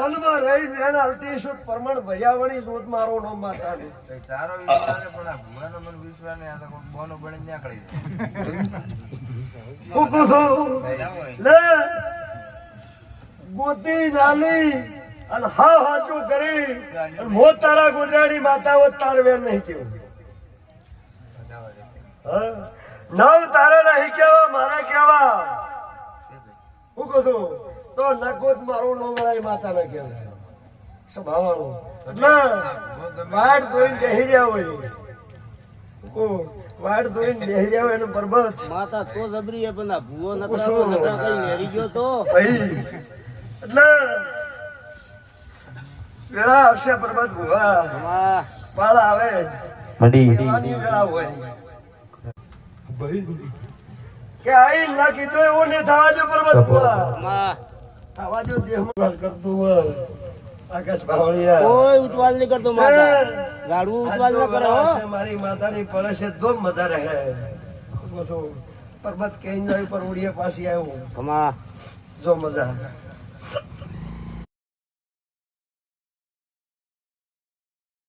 ધનમાં રહી બેન હાલતી શું પરમણ ભર્યાવણી જોત મારો નામ માતા ને તારો વિશ્વાસ પણ આ ભૂવાનો મને વિશ્વાસ ને આ તો કોઈ બોનો બની નીકળી હું કહું લે ગોતી નાલી અને હા હાચું કરી અને મો તારા ગુજરાતી માતા હોત તાર વેર નહીં કેવું નવ તારે નહીં કેવા મારા કેવા હું કહું તો નકોત મારું નવરાઈ માતા ને કેવાય સ્વભાવવાનું એટલે વાડ ધોઈને બેહી રહ્યા હોય વાડ ધોઈને બેહી રહ્યા હોય એનું પરબત માતા તો જબરી હે પણ આ ભૂવો નકરા કઈ નેરી ગયો તો ભાઈ એટલે વેળા આવશે પરબત ભૂવા બાળ આવે મડી વેળા હોય કે આઈ ના કીધું એવું નહીં થવા જો પરબત ભૂવા થવા જો દેહમાં કરતું હોય આકાશ બાવળિયા કોઈ ઉતવાલ નહીં કરતો માતા ગાડવું ઉતવાલ ન કરે હો મારી માતાની પડશે તો મજા રહે પર્વત કઈ જાય પર ઉડીએ પાછી આવ્યો કમા જો મજા